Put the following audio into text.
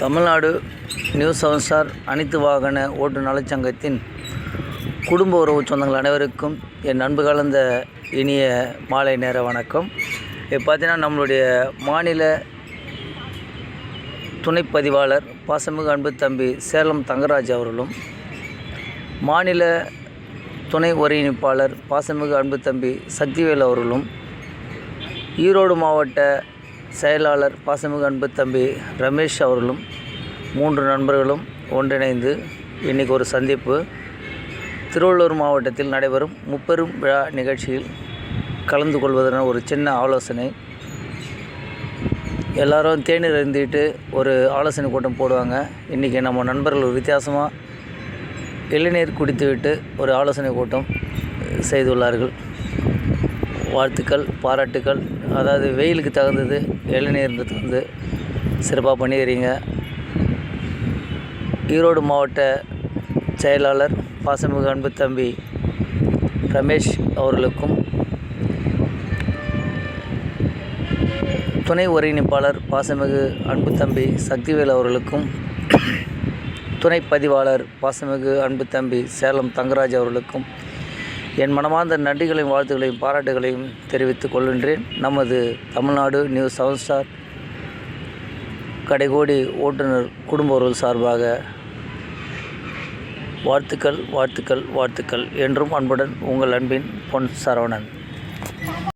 Tamil Nadu new 7 star அனைத்து வாகன ஓட்டு நலச்சங்கத்தின் குடும்ப உறவு சொந்தங்கள் அனைவருக்கும் என் அன்பு கலந்த இனிய மாலை நேர வணக்கம். இப்போ பார்த்தீங்கன்னா நம்மளுடைய மாநில துணைப்பதிவாளர் பாசமிகு அன்பு தம்பி சேலம் தங்கராஜ் அவர்களும், மாநில துணை ஒருங்கிணைப்பாளர் பாசமிகு அன்பு தம்பி சக்திவேல் அவர்களும், ஈரோடு மாவட்ட செயலாளர் பாசமிகு அன்பு தம்பி ரமேஷ் அவர்களும் 3 நண்பர்களும் ஒன்றிணைந்து இன்றைக்கி ஒரு சந்திப்பு. திருவள்ளூர் மாவட்டத்தில் நடைபெறும் முப்பெரும் விழா நிகழ்ச்சியில் கலந்து கொள்வதென ஒரு சின்ன ஆலோசனை. எல்லோரும் தேநீர் அருந்திட்டு ஒரு ஆலோசனை கூட்டம் போடுவாங்க. இன்றைக்கி நம்ம நண்பர்கள் ஒரு வித்தியாசமாக இளநீர் குடித்துவிட்டு ஒரு ஆலோசனை கூட்டம் செய்துள்ளார்கள். வாழ்த்துக்கள், பாராட்டுக்கள். அதாவது வெயிலுக்கு தகுந்தது இளநீர்ன்றது வந்து சிறப்பாக பண்ணிக்கிறீங்க. ஈரோடு மாவட்ட செயலாளர் பாசமிகு அன்பு தம்பி ரமேஷ் அவர்களுக்கும், துணை ஒருங்கிணைப்பாளர் பாசமிகு அன்பு தம்பி சக்திவேல் அவர்களுக்கும், துணை பதிவாளர் பாசமிகு அன்பு தம்பி சேலம் தங்கராஜ் அவர்களுக்கும் என் மனமார்ந்த நன்றிகளையும் வாழ்த்துக்களையும் பாராட்டுகளையும் தெரிவித்துக் கொள்கின்றேன். நமது தமிழ்நாடு நியூ 7 ஸ்டார் கடைகோடி ஓட்டுநர் குடும்ப உறவு சார்பாக வாழ்த்துக்கள், வாழ்த்துக்கள், வாழ்த்துக்கள். என்றும் அன்புடன் உங்கள் அன்பின் பொன் சரவணன்.